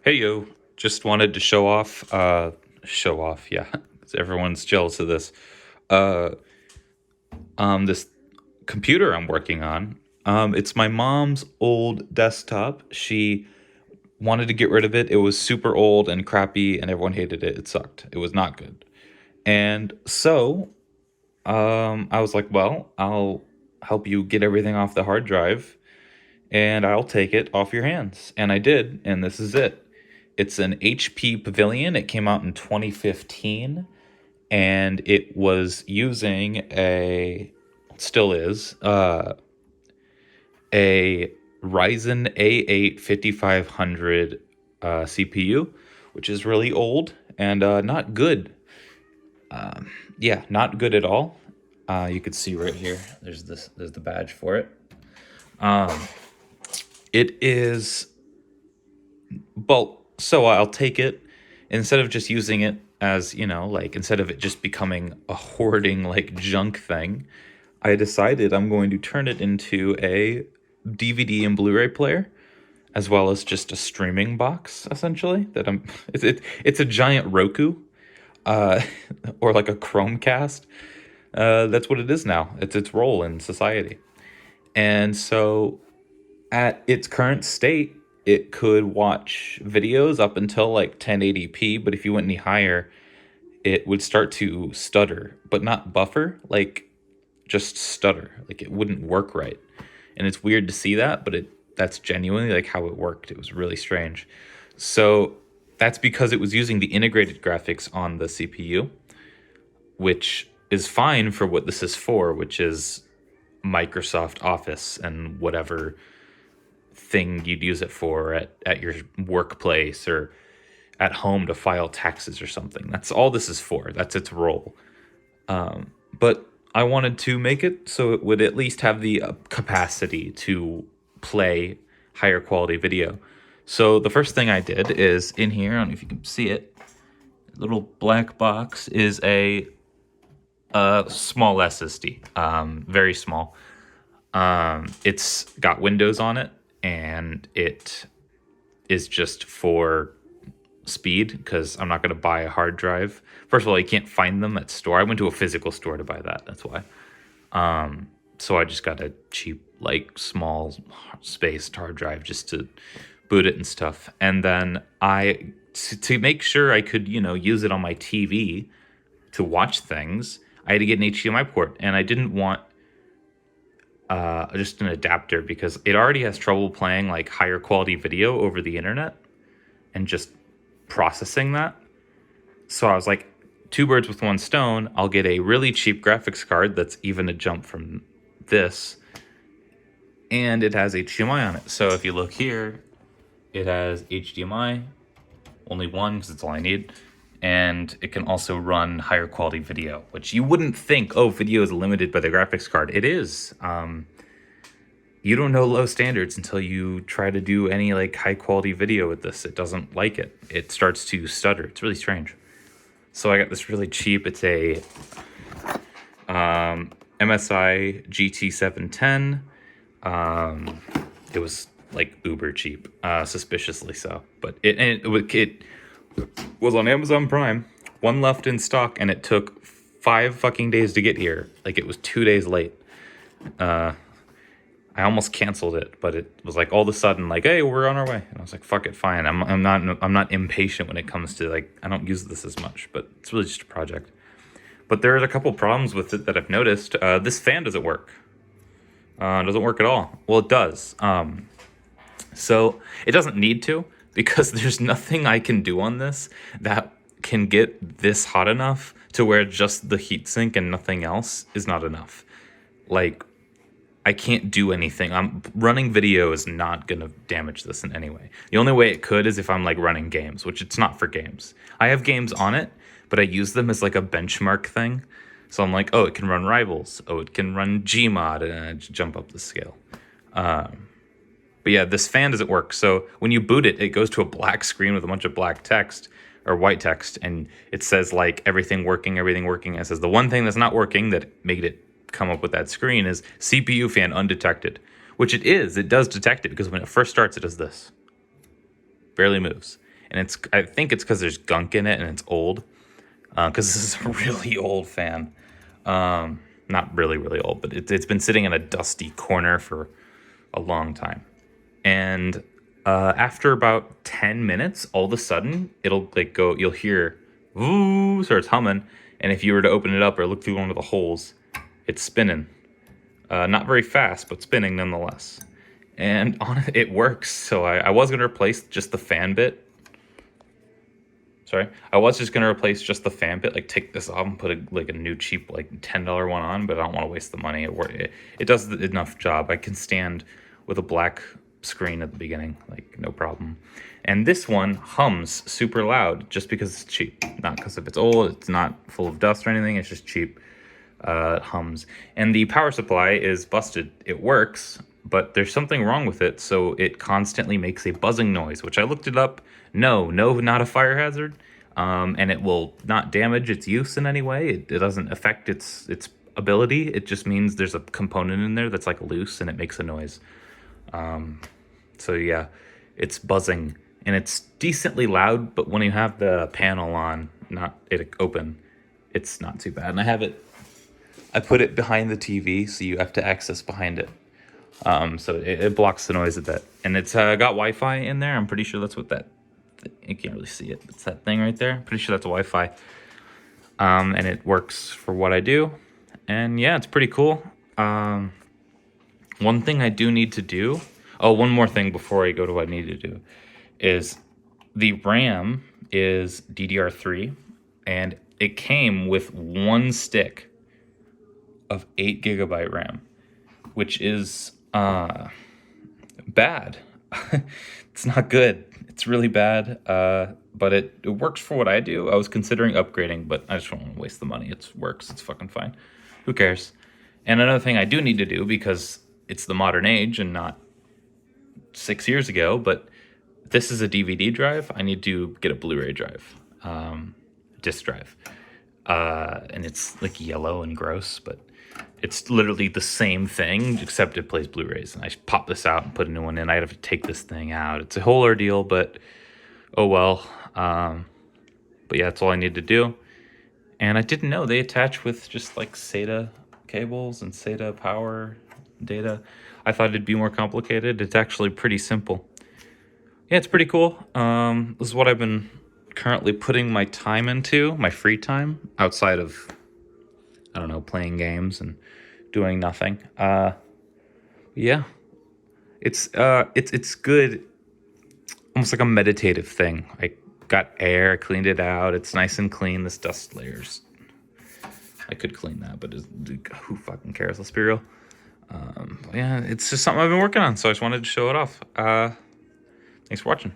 Hey yo, just wanted to show off, yeah, 'cause everyone's jealous of this. Uh, this computer I'm working on. It's my mom's old desktop. She wanted to get rid of it. It was super old and crappy, and everyone hated it. It sucked. It was not good. And so, I was like, well, I'll help you get everything off the hard drive, and I'll take it off your hands. And I did, and this is it. It's an HP Pavilion. It came out in 2015, and it was using still is, a Ryzen A8 5500 CPU, which is really old and not good. Yeah, not good at all. You could see right here. There's the badge for it. It is Well, so I'll take it instead of just using it as, like instead of it just becoming a hoarding like junk thing. I decided I'm going to turn it into a DVD and Blu-ray player as well as just a streaming box essentially that I'm it's a giant Roku uh or like a Chromecast. That's what it is now. It's its role in society. And so at its current state, it could watch videos up until like 1080p, but if you went any higher, it would start to stutter, but not buffer, like just stutter. Like it wouldn't work right. And it's weird to see that, but that's genuinely like how it worked. It was really strange. So that's because it was using the integrated graphics on the CPU, which is fine for what this is for, which is Microsoft Office and whatever thing you'd use it for at your workplace or at home to file taxes or something. That's all this is for. That's its role. But I wanted to make it so it would at least have the capacity to play higher quality video. So the first thing I did is in here, I don't know if you can see it, little black box is a small SSD, very small. It's got Windows on it, and it is just for speed because I'm not going to buy a hard drive. First of all, you can't find them at store. I went to a physical store to buy that. That's why. So I just got a cheap, like small spaced hard drive just to boot it and stuff. And then to make sure I could, use it on my TV to watch things, I had to get an HDMI port, and I didn't want just an adapter because it already has trouble playing like higher quality video over the internet and just processing that. So I was like, two birds with one stone. I'll get a really cheap graphics card that's even a jump from this, and it has HDMI on it. So if you look here, it has HDMI, only one because it's all I need. And it can also run higher quality video, which you wouldn't think, oh, video is limited by the graphics card. It is. You don't know low standards until you try to do any like high quality video with this. It doesn't like it. It starts to stutter. It's really strange. So I got this really cheap. It's a MSI GT710. It was like uber cheap, suspiciously so. But it was on Amazon Prime, one left in stock, and it took 5 fucking days to get here. Like it was 2 days late. I almost canceled it, but it was like all of a sudden like, hey, we're on our way. And I was like, fuck it, fine. I'm not impatient when it comes to like, I don't use this as much, but it's really just a project. But there are a couple problems with it that I've noticed. This fan doesn't work. It doesn't work at all. Well, it does. So it doesn't need to because there's nothing I can do on this that can get this hot enough to where just the heatsink and nothing else is not enough. Like, I can't do anything. I'm running video is not going to damage this in any way. The only way it could is if I'm like running games, which it's not for games. I have games on it, but I use them as like a benchmark thing. So I'm like, oh, it can run Rivals. Oh, it can run Gmod, and I jump up the scale. But yeah, this fan doesn't work. So when you boot it, it goes to a black screen with a bunch of black text or white text, and it says like everything working, everything working. It says the one thing that's not working that made it come up with that screen is CPU fan undetected, which it is. It does detect it because when it first starts, it does this. Barely moves. and I think it's because there's gunk in it and it's old. Because this is a really old fan. Not really, really old, but it's been sitting in a dusty corner for a long time. And after about 10 minutes, all of a sudden, it'll like go, you'll hear, ooh, starts humming. And if you were to open it up or look through one of the holes, it's spinning. Not very fast, but spinning nonetheless. And it works. So I was going to replace just the fan bit. Sorry, I was just gonna replace just the fan bit, like take this off and put a new cheap like $10 one on, but I don't want to waste the money. It does enough job. I can stand with a black screen at the beginning, like no problem. And this one hums super loud just because it's cheap, not because if it's old, it's not full of dust or anything. It's just cheap. It hums, and the power supply is busted. It works, but there's something wrong with it, so it constantly makes a buzzing noise, which I looked it up. No, not a fire hazard, and it will not damage its use in any way. It doesn't affect its ability. It just means there's a component in there that's like loose and it makes a noise. So yeah, it's buzzing and it's decently loud, but when you have the panel on, not it open, it's not too bad. And I put it behind the TV, so you have to access behind it. So it blocks the noise a bit. And it's got Wi-Fi in there. I'm pretty sure that's what you can't really see it. It's that thing right there. Pretty sure that's Wi-Fi. And it works for what I do. And yeah, it's pretty cool. One thing I do need to do. Oh, one more thing before I go to what I need to do. Is the RAM is DDR3. And it came with one stick of 8 gigabyte RAM, which is bad. It's not good. It's really bad, but it works for what I do. I was considering upgrading, but I just don't want to waste the money. It works. It's fucking fine. Who cares? And another thing I do need to do, because it's the modern age and not 6 years ago, but this is a DVD drive. I need to get a Blu-ray drive, disc drive. And it's like yellow and gross, but it's literally the same thing, except it plays Blu-rays. And I pop this out and put a new one in. I'd have to take this thing out. It's a whole ordeal, but oh well. But yeah, that's all I need to do. And I didn't know they attach with just like SATA cables and SATA power data. I thought it'd be more complicated. It's actually pretty simple. Yeah, it's pretty cool. This is what I've been currently putting my time into, my free time, outside of, I don't know, playing games and doing nothing. Yeah, it's good. Almost like a meditative thing. I got air, I cleaned it out. It's nice and clean. This dust layers. I could clean that, but who fucking cares? Let's be real. Yeah, it's just something I've been working on, so I just wanted to show it off. Thanks for watching.